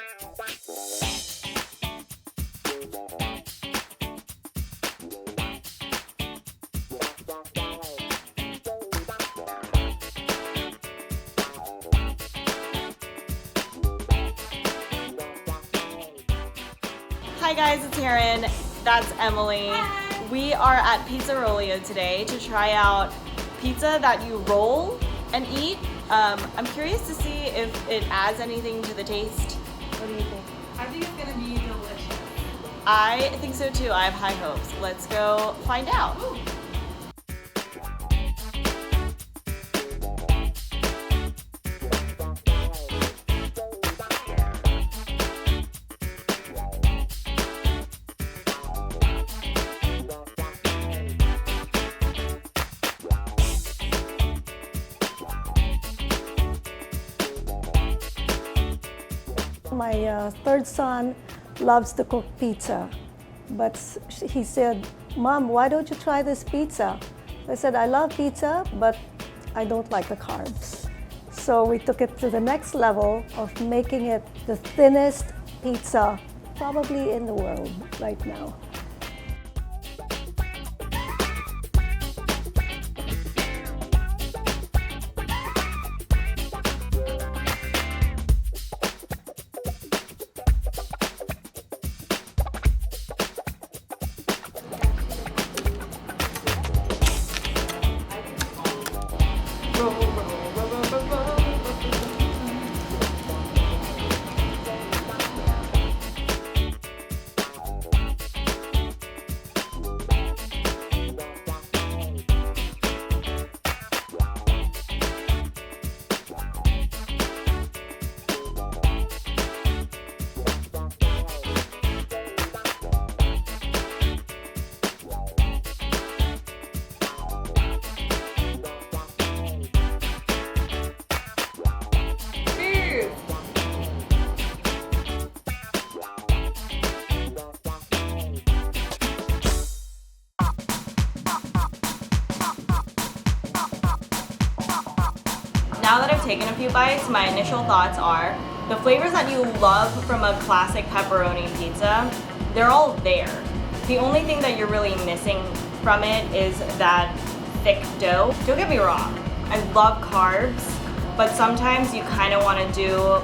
Hi guys, it's Erin. That's Emily. Hi. We are at Pizza Rollio today to try out pizza that you roll and eat. I'm curious to see if it adds anything to the taste. What do you think? I think it's gonna be delicious. I think so too. I have high hopes. Let's go find out. Ooh. My third son loves to cook pizza, but he said, "Mom, why don't you try this pizza?" I said, "I love pizza, but I don't like the carbs." So we took it to the next level of making it the thinnest pizza probably in the world right now. Now that I've taken a few bites, my initial thoughts are the flavors that you love from a classic pepperoni pizza, they're all there. The only thing that you're really missing from it is that thick dough. Don't get me wrong, I love carbs, but sometimes you kind of want to do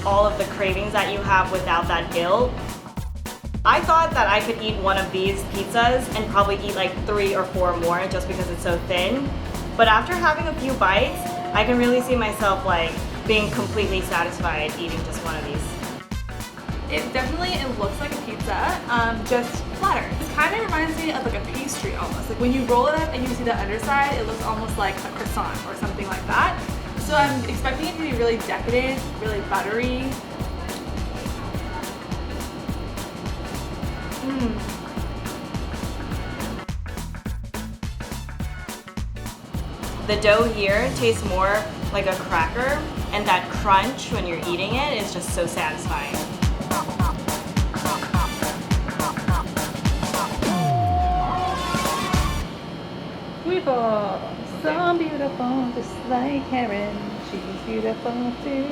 all of the cravings that you have without that guilt. I thought that I could eat one of these pizzas and probably eat like 3 or 4 more just because it's so thin. But after having a few bites, I can really see myself like being completely satisfied eating just one of these. It looks like a pizza, just flatter. This kind of reminds me of like a pastry almost. Like when you roll it up and you see the underside, it looks almost like a croissant or something like that. So I'm expecting it to be really decadent, really buttery. The dough here tastes more like a cracker, and that crunch when you're eating it is just so satisfying. Beautiful, so beautiful, just like Erin. She's beautiful too.